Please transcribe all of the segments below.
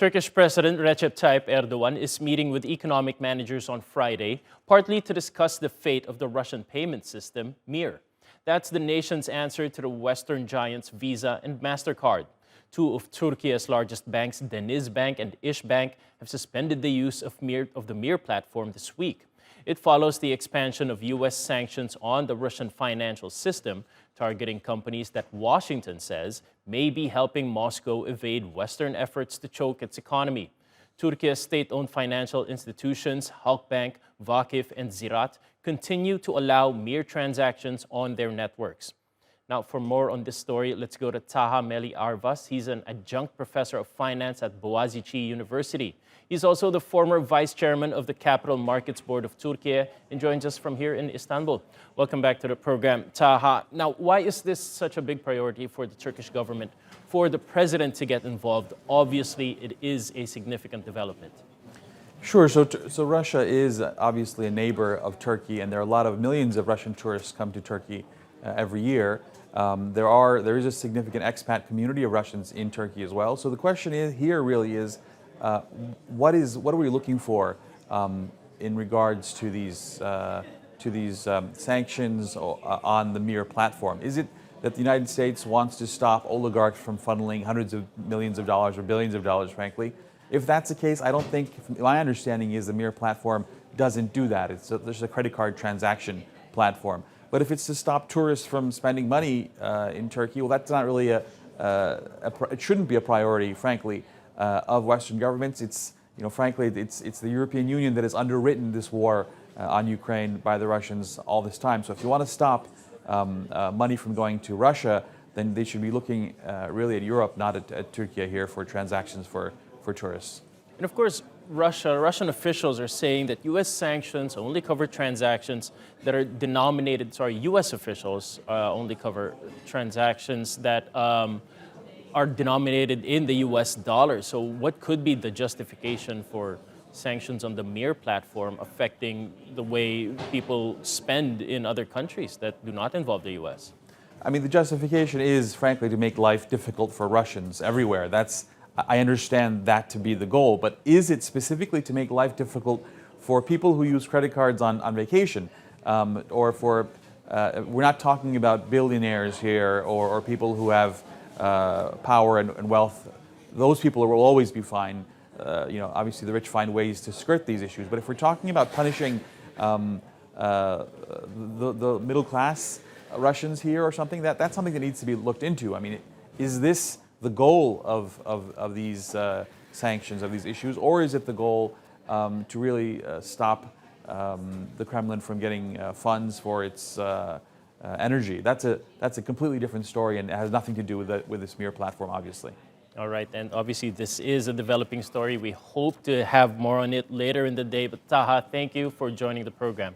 Turkish President Recep Tayyip Erdogan is meeting with economic managers on Friday, partly to discuss the fate of the Russian payment system, Mir. That's the nation's answer to the Western giants Visa and MasterCard. Two of Turkiye's largest banks, Denizbank and Isbank, have suspended the use of the Mir platform this week. It follows the expansion of U.S. sanctions on the Russian financial system, targeting companies that Washington says may be helping Moscow evade Western efforts to choke its economy. Turkiye's state-owned financial institutions, Halkbank, Vakif and Ziraat, continue to allow Mir transactions on their networks. Now, for more on this story, let's go to Taha Meli Arvas. He's an adjunct professor of finance at Boğaziçi University. He's also the former vice chairman of the Capital Markets Board of Türkiye and joins us from here in Istanbul. Welcome back to the program, Taha. Now, why is this such a big priority for the Turkish government, for the president to get involved? Obviously, it is a significant development. Sure. So Russia is obviously a neighbor of Turkey, and there are a lot of millions of Russian tourists come to Turkey every year. There is a significant expat community of Russians in Turkey as well. So the question here really is, what are we looking for in regards to these sanctions on the Mir platform? Is it that the United States wants to stop oligarchs from funneling hundreds of millions of dollars or billions of dollars, frankly? If that's the case, I don't think, my understanding is the Mir platform doesn't do that. It's just a credit card transaction platform. But if it's to stop tourists from spending money in Turkey, well, that's not really it shouldn't be a priority, frankly, of Western governments. It's, frankly, it's the European Union that has underwritten this war on Ukraine by the Russians all this time. So if you want to stop money from going to Russia, then they should be looking really at Europe, not at Turkey here for transactions for tourists. And of course, Russian officials are saying that U.S. sanctions only cover transactions that are denominated, U.S. officials only cover transactions that are denominated in the U.S. dollar. So what could be the justification for sanctions on the Mir platform affecting the way people spend in other countries that do not involve the U.S.? I mean, the justification is, frankly, to make life difficult for Russians everywhere. I understand that to be the goal, but is it specifically to make life difficult for people who use credit cards on vacation? Or for, we're not talking about billionaires here or people who have power and wealth. Those people will always be fine. Obviously the rich find ways to skirt these issues. But if we're talking about punishing the middle class Russians here or something, that's something that needs to be looked into. I mean, is this the goal of these sanctions, of these issues, or is it the goal to really stop the Kremlin from getting funds for its energy? That's a completely different story, and it has nothing to do with this Mir platform, obviously. All right, and obviously this is a developing story. We hope to have more on it later in the day. But Taha, thank you for joining the program.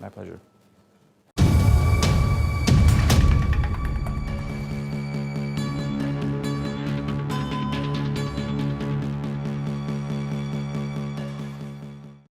My pleasure.